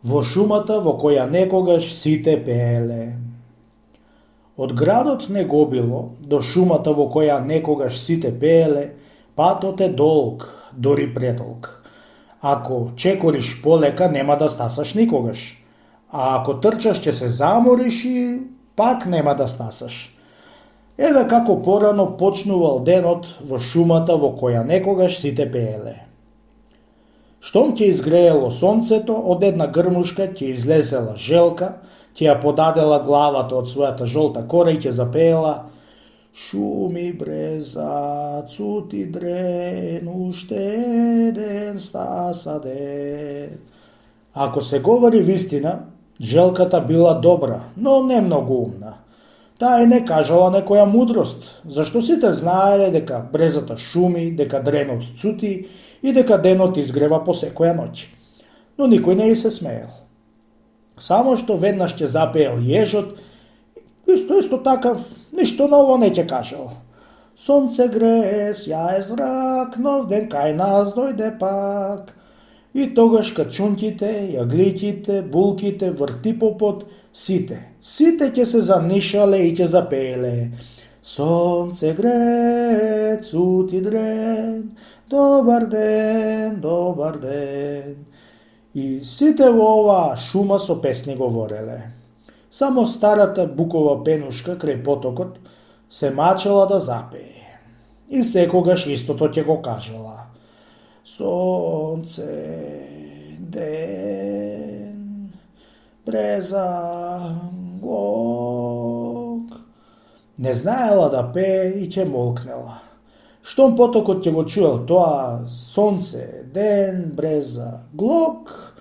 Во шумата во која некогаш сите пееле. Од градот Негобило до шумата во која некогаш сите пееле, патот е долг, дори предолг. Ако чекориш полека, нема да стасаш никогаш. А ако трчаш, ќе се замориш и пак нема да стасаш. Еве како порано почнувал денот во шумата во која некогаш сите пееле. Штом ќе изгреело сонцето, од една грмушка ќе излезела желка, ќе ја подадела главата од својата жолта кора и ќе запеела: шуми бреза, цути дрен, уште еден стаса ден. Ако се говори вистина, желката била добра, но не многу умна. Таа и не кажала некоја мудрост, зашто сите знаеле дека брезата шуми, дека дренот цути и дека денот изгрева по секоја ноќ. Но никој не и се смеел. Само што веднаш ќе запеел јежот, исто така, ништо ново не ќе кажал. Сонце грее, сјае зрак, нов ден кај нас дојде пак. И тогаш качунките, јагликите, булките, вртипопот, сите ќе се занишале и ќе запееле: сонце грее, цути дрен, добар ден, добар ден. И сите во оваа шума со песни говореле. Само старата букова пенушка крај потокот се мачела да запее. И секогаш истото ќе го кажала: сонце, ден, бреза, глок. Не знаела да пее и ќе молкнела. Штом потокот ќе го чуел тоа сонце, ден, бреза, глок,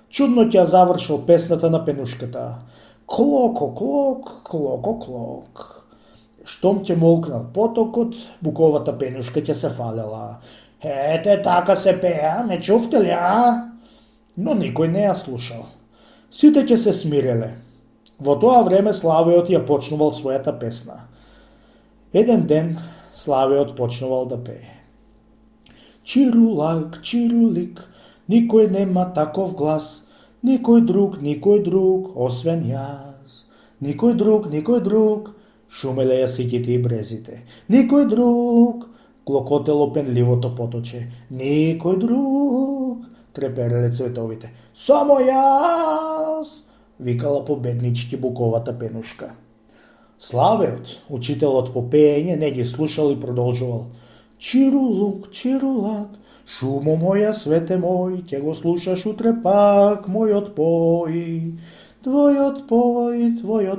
чудно ќе ја завршил песната на пенушката: клоко, клок, клоко, клок. Штом ќе молкнал потокот, буковата пенушка ќе се фалела: ете така се пеа, ме чувте ли, а? Но никој не ја слушал. Сите ќе се смиреле. Во тоа време Славеот ја почнувал својата песна. Еден ден Славеот почнувал да пее: чирулак, чирулик, никој нема таков глас, никој друг, освен јас. Никој друг, шумеле ја сиките и брезите. Никој друг, клокотело пенливото поточе. Никој друг, трепереле цветовите. Само јас, викала победнички буковата пенушка. Славеот, учителот по пеење, не ги слушал и продолжувал: чирулук, чирулак, шумо моја, свете мој, ќе го слушаш утре пак мојот пој. Твојот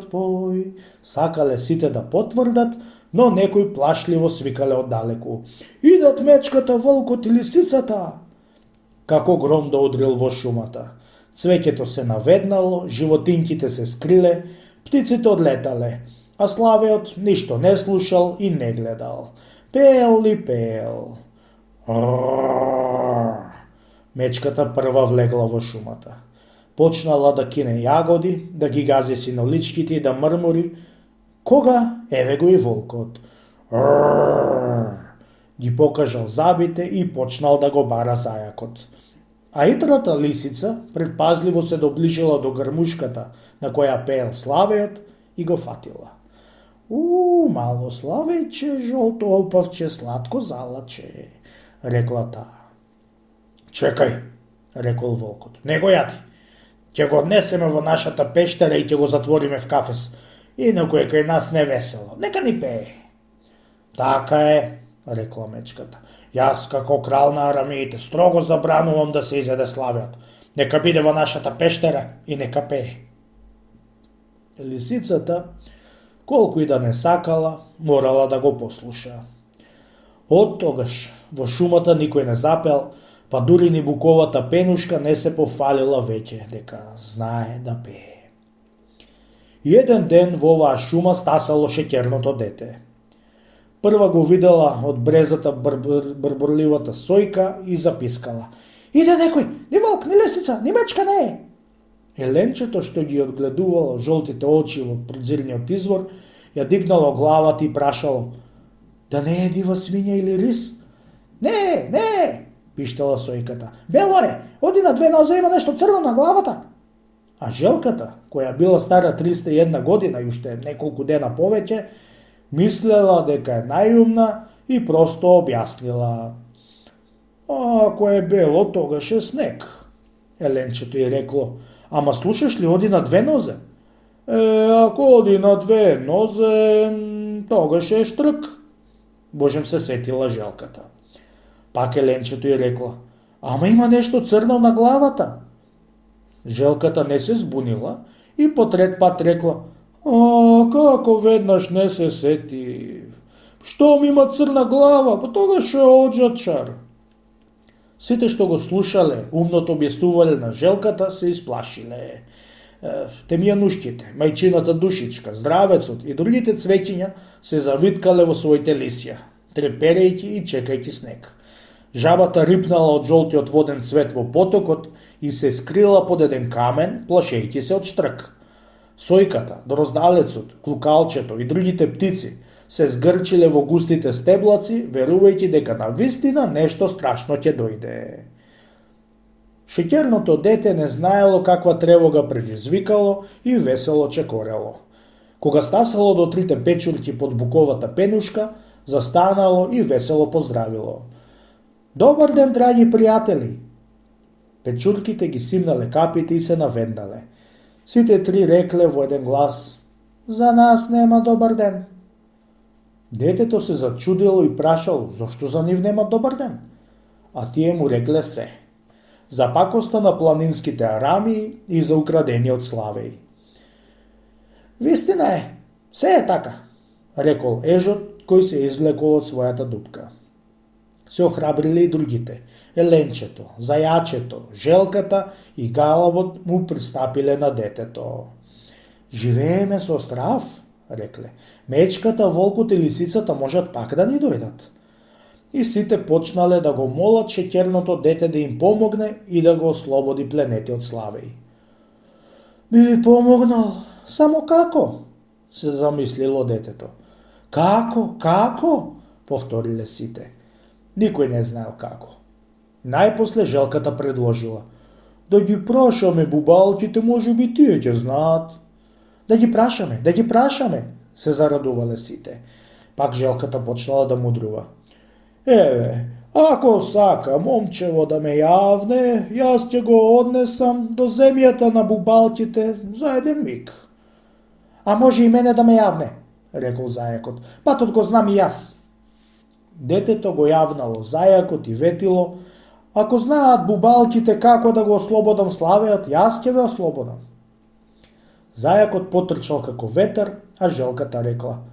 пој. Сакале сите да потврдат, но некои плашливо свикале оддалеку: идат мечката, волкот и лисицата. Како гром да удрил во шумата. Цвеќето се наведнало, животинките се скриле, птиците одлетале, а Славеот ништо не слушал и не гледал. Пеел ли пеел. Мечката прва влегла во шумата. Почнала да кине јагоди, да ги гази синоличките и да мрмори, кога еве го и волкот. Ги покажал забите и почнал да го бара зајакот. А итрата лисица предпазливо се доближила до грмушката на која пеел Славеот и го фатила. Мало Славејче, жолто опавче, сладко залаче, рекла таа. Чекај, рекол волкот, не го јади. Ќе го однесеме во нашата пештера и ќе го затвориме в кафес. Инаку е кај нас невесело. Нека ни пее. Така е, рекла мечката. Јас како крал на арамиите строго забранувам да се изеде Славеот. Нека биде во нашата пештера и нека пее. Лисицата, колку и да не сакала, морала да го послуша. Од тогаш во шумата никој не запел, па дури ни буковата пенушка не се пофалила веќе дека знае да пее. И еден ден во оваа шума стасало шеќерното дете. Прва го видела од брезата брборливата сојка и запискала: иде некој, ни волк, ни лисица, ни мечка не е. Еленчето што ги одгледувало жолтите очи во прозирниот извор, ја дигнало главата и прашало: да не е дива свиња или рис? Не, пиштала сојката. Бело е, оди на две нозе, има нешто црно на главата. А желката, која била стара 301 година и уште неколку дена повеќе, мислела дека е најумна и просто објаснила. Ако е бело, тогаш е снег. Еленчето ѝ рекло, ама слушаш ли, оди на две нозе? Ако оди на две нозе, тогаш е штрк. Божем се сетила желката. Пак еленчето ѝ рекла, ама има нешто црно на главата. Желката не се збунила и по трет пат рекла, како веднаш не се сети. Штом има црна глава, па тогаш е оджачар. Сите што го слушале умното објаснување на желката се исплашиле. Темјанушките, мајчината душичка, здравецот и другите цвеќиња се завиткале во своите лисја, треперејќи и чекајќи снег. Жабата рипнала од жолтиот воден цвет во потокот и се скрила под еден камен, плашејќи се од штрк. Сојката, дроздалецот, клукалчето и другите птици се згрчиле во густите стеблаци, верувајќи дека на вистина нешто страшно ќе дојде. Шеќерното дете не знаело каква тревога предизвикало и весело чекорело. Кога стасало до трите печурки под буковата пенушка, застанало и весело поздравило. Добар ден, драги пријатели! Печурките ги симнале капите и се наведнале. Сите три рекле во еден глас, за нас нема добар ден. Детето се зачудило и прашало, зошто за нив нема добар ден? А тие му рекле се. За пакоста на планинските арамии и за украдениот славеј. Вистина е, се е така, рекол ежот кој се извлекол од својата дупка. Се охрабрили и другите. Еленчето, зајачето, желката и галабот му пристапиле на детето. Живееме со страв, рекле. Мечката, волкот и лисицата можат пак да ни дојдат. И сите почнале да го молат шеќерното дете да им помогне и да го ослободи пленетиот славеј. Би ви помогнал, само како? Се замислило детето. Како? Повториле сите. Никој не знаел како. Најпосле желката предложила. Да ги прашаме бубалките, може би тие ќе знаат. Да ги прашаме, се зарадувале сите. Пак желката почнала да мудрува. Еве, ако сака момчево да ме јавне, јас ќе го однесам до земјата на бубалките за еден миг. А може и мене да ме јавне, рекол зајакот. Патот го знам и јас. Детето го јавнало зајакот и ветило, ако знаат бубалките како да го ослободам славеот, јас ќе ве ослободам. Зајакот потрчал како ветар, а желката рекла,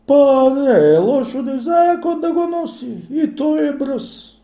па не е лошо ни зајакот да го носи, и тој е брз.